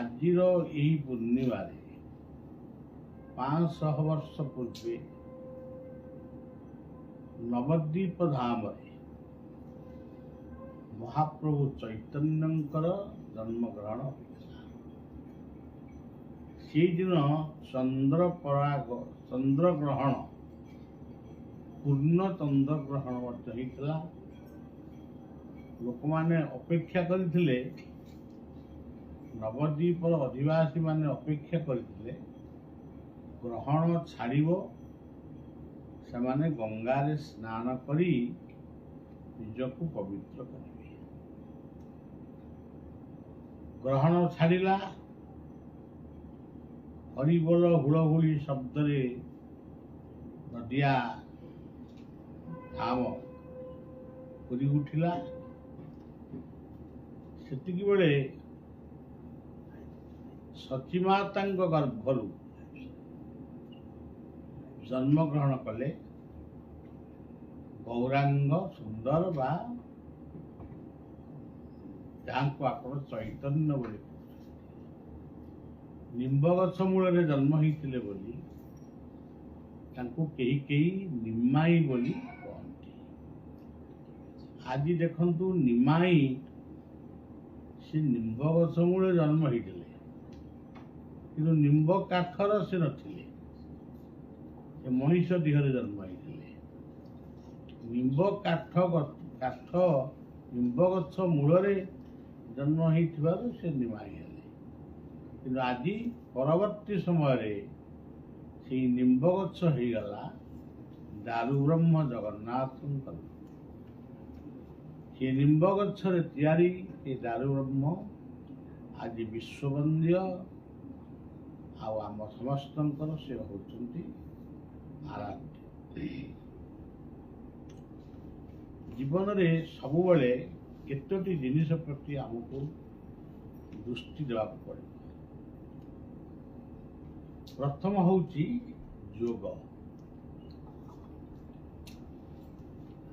ଆଜିର ଏହି ପୂର୍ଣ୍ଣିମାରେ 500 ବର୍ଷ ପୂର୍ବେ ନବଦ୍ୱୀପ ଧାମରେ ମହାପ୍ରଭୁ ଚୈତନ୍ୟଙ୍କର ଜନ୍ମଗ୍ରହଣ ହୋଇଥିଲା। ସେଇଦିନ ଚନ୍ଦ୍ରଗ୍ରହଣ ପୂର୍ଣ୍ଣ ଚନ୍ଦ୍ରଗ୍ରହଣ ମଧ୍ୟ ହେଇଥିଲା। ଲୋକମାନେ ଅପେକ୍ଷା କରିଥିଲେ, ନବଦ୍ୱୀପର ଅଧିବାସୀ ମାନେ ଅପେକ୍ଷା କରିଥିଲେ ଗ୍ରହଣ ଛାଡ଼ିବ, ସେମାନେ ଗଙ୍ଗାରେ ସ୍ନାନ କରି ନିଜକୁ ପବିତ୍ର କରିବେ। ଗ୍ରହଣ ଛାଡ଼ିଲା, ହରିବୋଲ ହୁଳହୁଳି ଶବ୍ଦରେ ନଦିଆ ଧାମ ପୁରି ଉଠିଲା। ସେତିକି ବେଳେ ସତୀମାତାଙ୍କ ଗର୍ଭରୁ ଜନ୍ମଗ୍ରହଣ କଲେ ଗୌରାଙ୍ଗ ସୁନ୍ଦର, ବା ଯାହାଙ୍କୁ ଆପଣ ଚୈତନ୍ୟ ବୋଲି କହୁଛନ୍ତି। ନିମ୍ବ ଗଛ ମୂଳରେ ଜନ୍ମ ହେଇଥିଲେ ବୋଲି ତାଙ୍କୁ କେହି କେହି ନିମାଇ ବୋଲି କହନ୍ତି। ଆଜି ଦେଖନ୍ତୁ, ନିମାଇ ସେ ନିମ୍ବ ଗଛ ମୂଳରେ ଜନ୍ମ ହେଇଥିଲେ, କିନ୍ତୁ ନିମ୍ବ କାଠର ସେ ନଥିଲେ, ସେ ମଣିଷ ଦେହରେ ଜନ୍ମ ହେଇଥିଲେ। ନିମ୍ବ କାଠ ନିମ୍ବ ଗଛ ମୂଳରେ ଜନ୍ମ ହେଇଥିବାରୁ ସେ ନିମାଇ ହେଲେ। କିନ୍ତୁ ଆଜି ପରବର୍ତ୍ତୀ ସମୟରେ ସେଇ ନିମ୍ବ ଗଛ ହେଇଗଲା ଦାରୁ ବ୍ରହ୍ମ ଜଗନ୍ନାଥଙ୍କର। ସେ ନିମ୍ବ ଗଛରେ ତିଆରି ଏ ଦାରୁ ବ୍ରହ୍ମ ଆଜି ବିଶ୍ୱବନ୍ଦ୍ୟ, ଆଉ ଆମ ସମସ୍ତଙ୍କର ସେ ହେଉଛନ୍ତି ଆରାଧ୍ୟ। ଜୀବନରେ ସବୁବେଳେ କେତୋଟି ଜିନିଷ ପ୍ରତି ଆମକୁ ଦୃଷ୍ଟି ଦେବାକୁ ପଡ଼ିବ। ପ୍ରଥମ ହେଉଛି ଯୋଗ।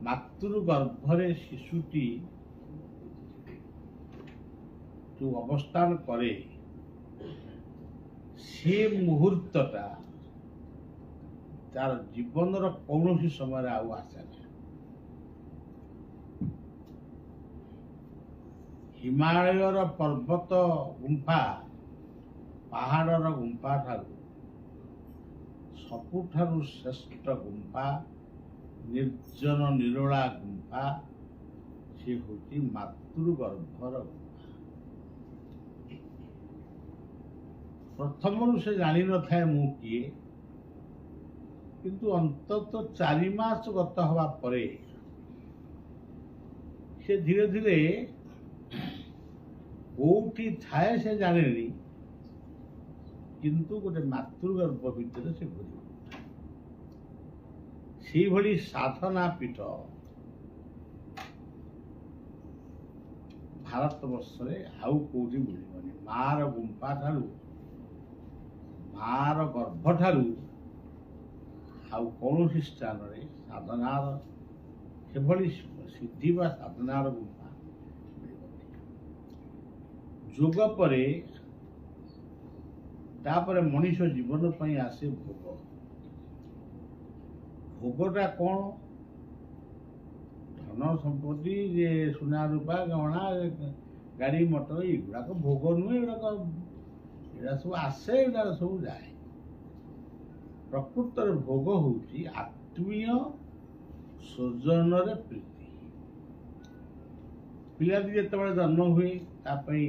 ମାତୃ ଗର୍ଭରେ ଶିଶୁଟି ଯେଉଁ ଅବସ୍ଥାନ କରେ, ସେ ମୁହୂର୍ତ୍ତଟା ତାର ଜୀବନର କୌଣସି ସମୟରେ ଆଉ ଆସେ ନା। ହିମାଳୟର ପର୍ବତ ଗୁମ୍ଫା, ପାହାଡ଼ର ଗୁମ୍ଫା ଠାରୁ ସବୁଠାରୁ ଶ୍ରେଷ୍ଠ ଗୁମ୍ଫା, ନିର୍ଜନ ନିରୋଳା ଗୁମ୍ଫା, ସେ ହେଉଛି ମାତୃଗର୍ଭର ଗୁମ୍ଫା। ପ୍ରଥମରୁ ସେ ଜାଣିନଥାଏ ମୁଁ କିଏ, କିନ୍ତୁ ଅନ୍ତତଃ 4 ମାସ ଗତ ହେବା ପରେ ସେ ଧୀରେ ଧୀରେ କୋଉଠି ଥାଏ ସେ ଜାଣେନି, କିନ୍ତୁ ଗୋଟେ ମାତୃଗର୍ଭ ଭିତରେ ସେ ଘୁରି ଉଠୁଥାଏ। ସେଇଭଳି ସାଧନା ପୀଠ ଭାରତ ବର୍ଷରେ ଆଉ କୋଉଠି ମିଳିବନି। ମାର ଗୁମ୍ଫା ଠାରୁ, ମାର ଗର୍ଭ ଠାରୁ ଆଉ କୌଣସି ସ୍ଥାନରେ ସାଧନାର ସେଭଳି ସିଦ୍ଧି ବା ସାଧନାର ଗୁମ୍ଫା ମିଳିବନି। ଯୋଗ ପରେ ତାପରେ ମଣିଷ ଜୀବନ ପାଇଁ ଆସେ ଭୋଗ। ଭୋଗଟା କ'ଣ? ଧନ ସମ୍ପତ୍ତି, ଯେ ସୁନା ରୂପା ଗହଣା, ଗାଡ଼ି ମଟର, ଏଗୁଡ଼ାକ ଭୋଗ ନୁହେଁ। ଏଗୁଡ଼ା ସବୁ ଆସେ, ଏଗୁଡ଼ା ସବୁ ଯାଏ। ପ୍ରକୃତରେ ଭୋଗ ହେଉଛି ଆତ୍ମୀୟ ସ୍ୱଜନରେ ପ୍ରୀତି। ପିଲାଟି ଯେତେବେଳେ ଜନ୍ମ ହୁଏ, ତା ପାଇଁ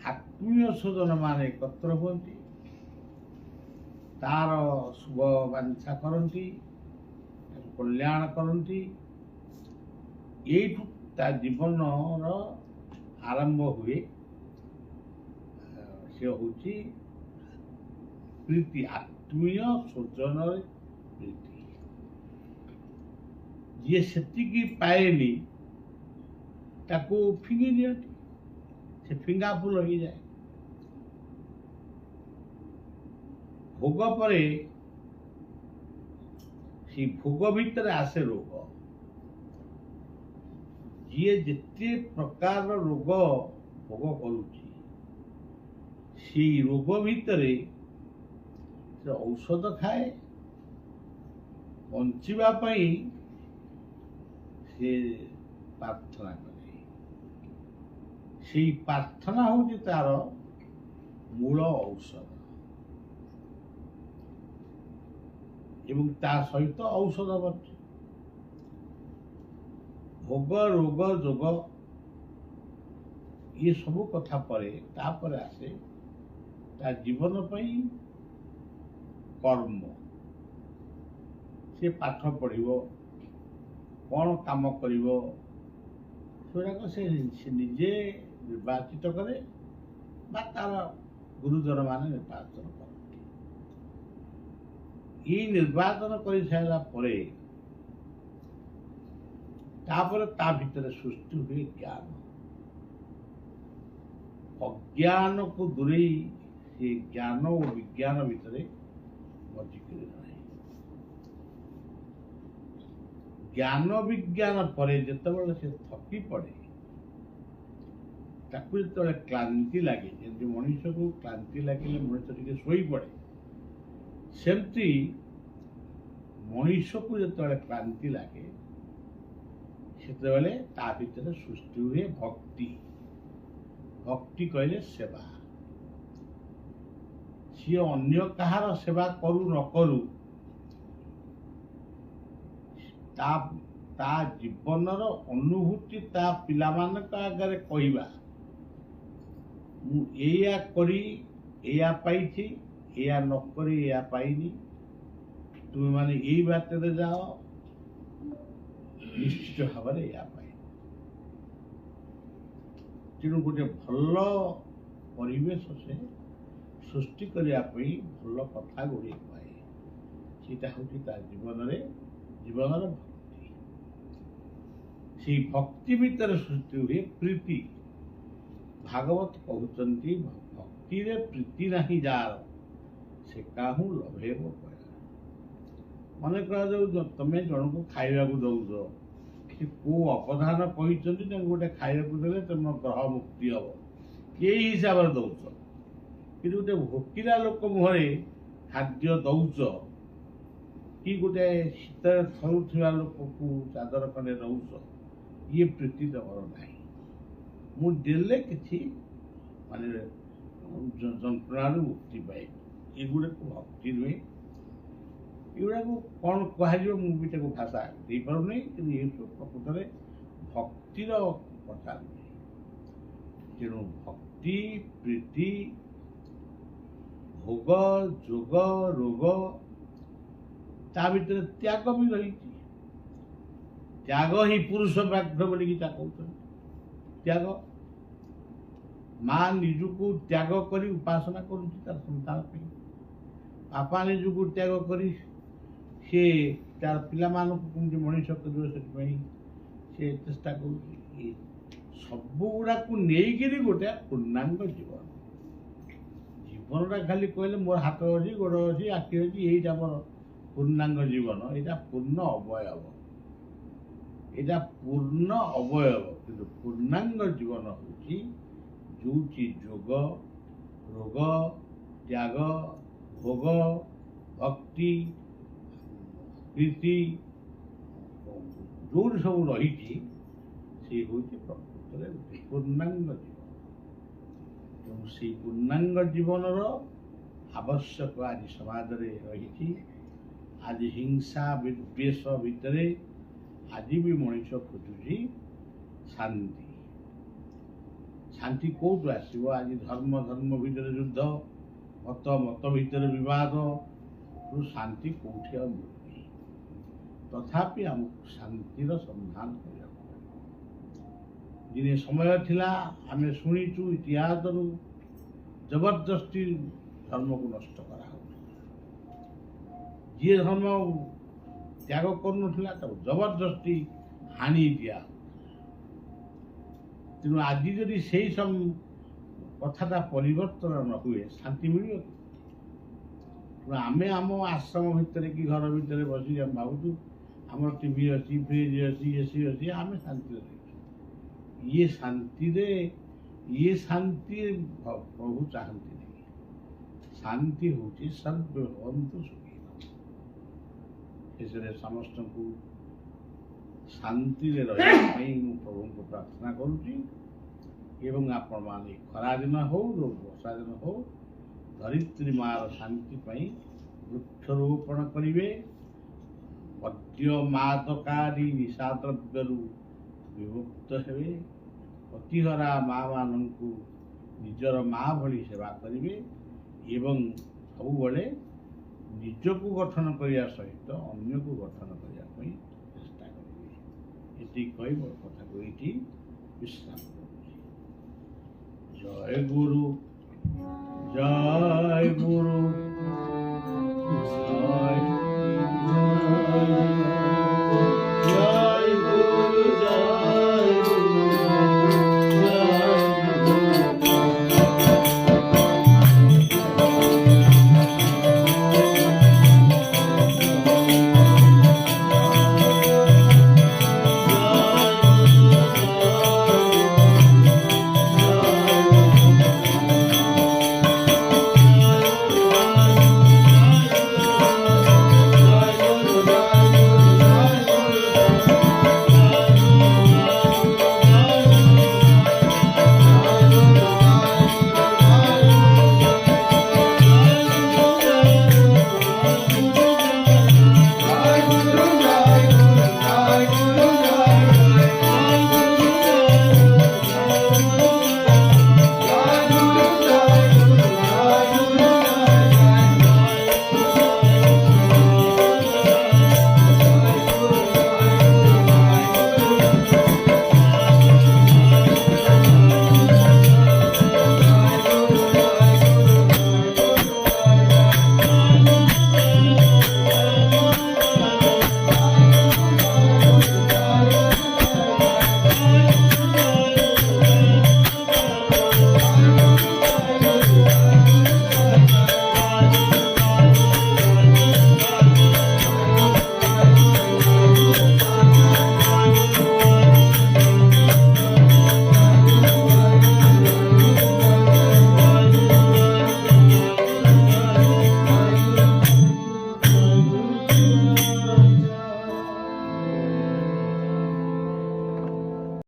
ଆତ୍ମୀୟ ସ୍ୱଜନ ମାନେ ଏକତ୍ର ହୁଅନ୍ତି, ତାର ଶୁଭ ବାଞ୍ଛା କରନ୍ତି, ତାକୁ କଲ୍ୟାଣ କରନ୍ତି। ଏଇଠୁ ତା ଜୀବନର ଆରମ୍ଭ ହୁଏ। ସେ ହେଉଛି ପ୍ରୀତି, ଆତ୍ମୀୟ ସ୍ୱଜନରେ ପ୍ରୀତି। ଯିଏ ସେତିକି ପାଏନି ତାକୁ ଫିଙ୍ଗି ଦିଅନ୍ତି, ସେ ଫିଙ୍ଗା ଫୁଲ ହେଇଯାଏ। ଭୋଗ ପରେ সেই ভোগ ভিতরে আসে রোগ। ଯିଏ ଯେତେ ପ୍ରକାରର ରୋଗ ଭୋଗ କରୁଛି, ସେଇ ରୋଗ ଭିତରେ ସେ ଔଷଧ ଖାଏ, ବଞ୍ଚିବା ପାଇଁ ସେ ପ୍ରାର୍ଥନା କରେ। ସେଇ ପ୍ରାର୍ଥନା ହେଉଛି ତାର ମୂଳ ଔଷଧ ଏବଂ ତା ସହିତ ଔଷଧ ମଧ୍ୟ। ଭୋଗ ରୋଗ ଯୋଗ ये सब कथा परे तापरे आसे ता जीवन पई कर्म। से पाठ पढ़िबो, कौन काम करिबो, सेराक से निजे निर्वाचित करे बा तार गुरुजन माने निर्वाचन करते। ये निर्वाचन कर सारा परे तापर ता भीतर सृष्टि हुए ज्ञान। अज्ञान को दूरे से ज्ञान और विज्ञान भितर मजिक रहे। ज्ञान विज्ञान पर जिते से थकी पड़े ताकू जो क्लांति लगे, जमी मनीष को क्लांति लगे मनीष टे शोई पड़े, सेमती मनीष को जो क्लांति लगे से ता भीतर सृष्टि हुए भक्ति। भक्ति कहले सेवा। सी अन्य कहार सेवा करू न करू ता जीवनर अनुभूति ता पिला मानक आगे कहवा मु एया करी एया पाइछि, एया न करी एया पाइनी, तुम माने यही बात जाओ, निश्चित भाव एया पाइ। तेणु गोटे भल परिवेश से सृष्टि करने भल कथा गुड़ी पाए, सीटा हूँ जीवन भक्ति। से भक्ति भीतर सृष्टि हुए प्रीति। भागवत कहते भक्ति रे प्रीति नहीं जार से काहू लभे मन कह तमें जन को खाइबा दौच को अपधान कहते गोटे खाइबा देले तुम ग्रह मुक्ति हम यही हिसाब से दौच कि गोटे भोकिला लोक मुहरे खाद्य दौच कि गोटे शीत थरुवा लोक को चादर खंडे दौच, ये प्रीति तमर ना मुझे कि माने जंत्रणा मुक्ति पाए। युवा को भक्ति नुहे, युवा को कौन कह मुझे भाषा दे पारे कि ये सब प्रकृत में भक्तिर कथा नुहे। तेणु भक्ति प्रीति भोग जोग रोग ता भीतर त्याग भी रही। त्याग ही पुरुष व्याघ्र बोलिकी कहते। त्याग माँ निजुको त्याग करी उपासना करुच्ची तार संतान पे, बापा निजुको त्याग करी से तार पिला मानक केमती मनीष कर से चेष्टा कर सब गुड़ा को लेकिन गोटे पूर्णांग जीवन। जीवनटा खाली कहले मोर हाथ अच्छी गोड़ अच्छी आखि अच्छी यही मोर पूर्णांग जीवन, यहाँ पूर्ण अवयव, यहाँ पूर्ण अवयव। कि पूर्णांग जीवन हूँ जो जोग रोग त्याग भोग भक्ति प्रीति जो सब रही हूँ प्रकृत पूर्णांग जीवन। तेणु से पूर्णांग जीवन आवश्यक आज समाज में रही। आज हिंसा विद्वेष भितर आज भी मनीष खोजुची शांति। शांति कौटू आसो? आज धर्म धर्म भितर युद्ध, मत मत भितर विवाद, तो शांति कौटी मिलुनी। तथापि आमको शांतिर संधान करने दिने समय थिला आम शुणीचु इतिहास जबरदस्ती धर्म को नष्ट करा। जी धर्म त्याग करुला जबरदस्ती हानि दिया। तेणु आज जदि से सब कथाटा परिवर्तन न हुए शांति मिल। आम आम आश्रम भितर कि घर भितर बस भावुँ आम टीवी अच्छी फ्रिज अच्छी एसी अच्छी आम शांति ये शांति प्रभु चाहती नहीं। ଶାନ୍ତି ହେଉଛି ସର୍ବେ ଭବନ୍ତୁ ସୁଖୀନ। ଶେଷରେ ସମସ୍ତଙ୍କୁ ଶାନ୍ତିରେ ରହିବା ପାଇଁ ମୁଁ ପ୍ରଭୁଙ୍କୁ ପ୍ରାର୍ଥନା କରୁଛି ଏବଂ ଆପଣମାନେ ଖରାଦିନ ହଉ ବର୍ଷା ଦିନ ହଉ ଧରିତ୍ରୀ ମାର ଶାନ୍ତି ପାଇଁ ବୃକ୍ଷରୋପଣ କରିବେ, ମଦ୍ୟ ମାଦକାରୀ ନିଶାଦ୍ରବ୍ୟରୁ ବିମୁକ୍ତ ହେବେ, ପତିହରା ମା ମାନଙ୍କୁ ନିଜର ମା ଭଳି ସେବା କରିବେ ଏବଂ ସବୁବେଳେ ନିଜକୁ ଗଠନ କରିବା ସହିତ ଅନ୍ୟକୁ ଗଠନ କରିବା ପାଇଁ ଚେଷ୍ଟା କରିବେ। ଏତିକି କହି ମୋ କଥାକୁ ଏଇଠି ବିଶ୍ରାମ କରୁଛି। ଜୟ ଗୁରୁ।